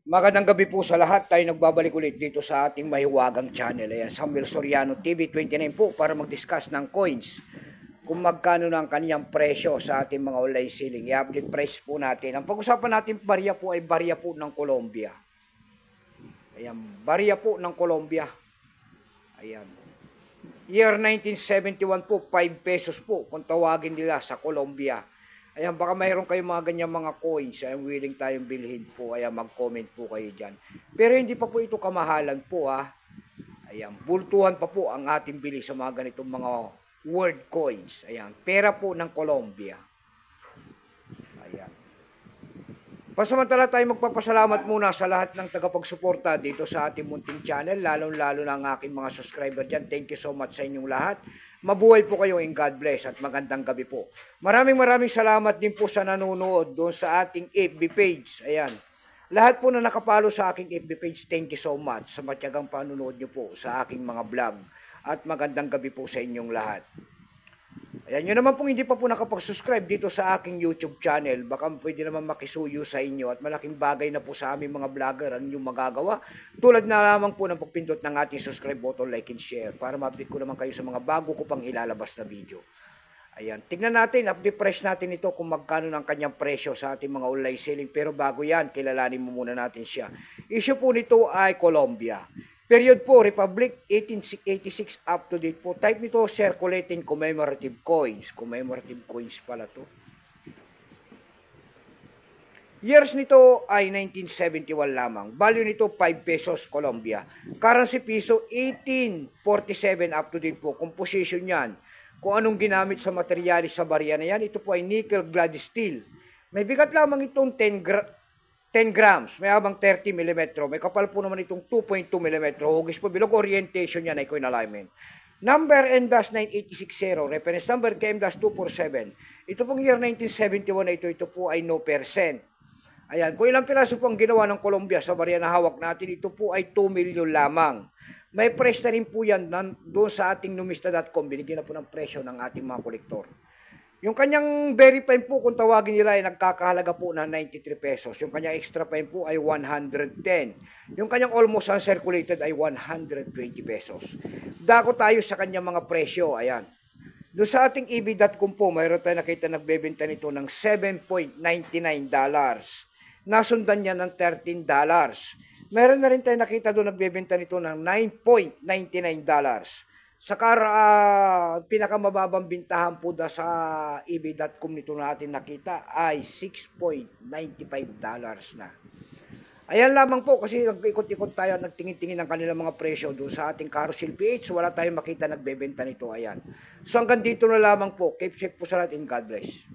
Magandang gabi po sa lahat. Tayo nagbabalik ulit dito sa ating mahiwagang channel. Ayan, Samuel Soriano TV 29 po para mag-discuss ng coins. Kung magkano na ang kanyang presyo sa ating mga online selling. I-update price po natin. Ang pag-usapan natin barya po ay barya po ng Colombia. Ayan, barya po ng Colombia. Ayan. Year 1971 po, 5 pesos po kung tawagin nila sa Colombia. Ayan, baka mayroon kayong mga ganyan mga coins. Ayan, willing tayong bilhin po. Ayan, mag-comment po kayo dyan. Pero hindi pa po ito kamahalan po ha. Ayan, bultuhan pa po ang ating bili sa mga ganitong mga word coins. Ayan, pera po ng Colombia. Ayan. Pasamantala tayo magpapasalamat muna sa lahat ng tagapagsuporta dito sa ating munting channel, lalong-lalo na ang aking mga subscriber dyan. Thank you so much sa inyong lahat. Mabuhay po kayo and God bless at magandang gabi po. Maraming salamat din po sa nanonood doon sa ating FB page. Ayan. Lahat po na nakapalo sa aking FB page, thank you so much sa matyagang panunood nyo po sa aking mga vlog. At magandang gabi po sa inyong lahat. Ayan, yun naman pong hindi pa po nakapag-subscribe dito sa aking YouTube channel. Baka pwede naman makisuyo sa inyo at malaking bagay na po sa aming mga vlogger ang inyong magagawa. Tulad na lamang po ng pagpindot ng ating subscribe button, like and share para ma-update ko naman kayo sa mga bago ko pang ilalabas na video. Ayan, tignan natin, update price natin ito kung magkano ng kanyang presyo sa ating mga online selling. Pero bago yan, kilalanin mo muna natin siya. Issue po nito ay Colombia. Period po, Republic 1886 up to date po. Type nito, circulating commemorative coins. Commemorative coins pala to. Years nito ay 1971 lamang. Value nito 5 pesos Colombia. Currency piso 1847 up to date po. Composition yan. Kung anong ginamit sa materialis sa barya na yan, ito po ay nickel clad steel. May bigat lamang itong 10 grams, may habang 30 mm. May kapal po naman itong 2.2 mm. Hugis po bilog, orientation yan ay coin alignment. Number M-9860, reference number KM-247. Ito pong year 1971 na ito po ay no percent. Ayan, kung ilang piraso po ang ginawa ng Colombia sa barya na hawak natin, ito po ay 2 million lamang. May price na rin po yan doon sa ating numista.com. Binigyan na po ng presyo ng ating mga kolektor. Yung kanyang very fine po, kung tawagin nila, ay nagkakahalaga po na 93 pesos. Yung kanyang extra fine po ay 110. Yung kanyang almost uncirculated ay 120 pesos. Dako tayo sa kanyang mga presyo. Ayan. Doon sa ating eb.com po, mayroon tayo nakita nagbebenta nito ng $7.99. Nasundan niya ng $13. Meron na rin tayo nakita doon nagbebenta nito ng $9.99. Sa pinakamababang bintahan po sa ebay.com nito natin nakita ay $6.95 na. Ayan lamang po kasi nag-ikot-ikot tayo, nagtingin-tingin ng kanilang mga presyo doon sa ating Carousel PH. Wala tayong makita nagbebenta nito. Ayan. So hanggang dito na lamang po. Keep safe po sa lahat and God bless.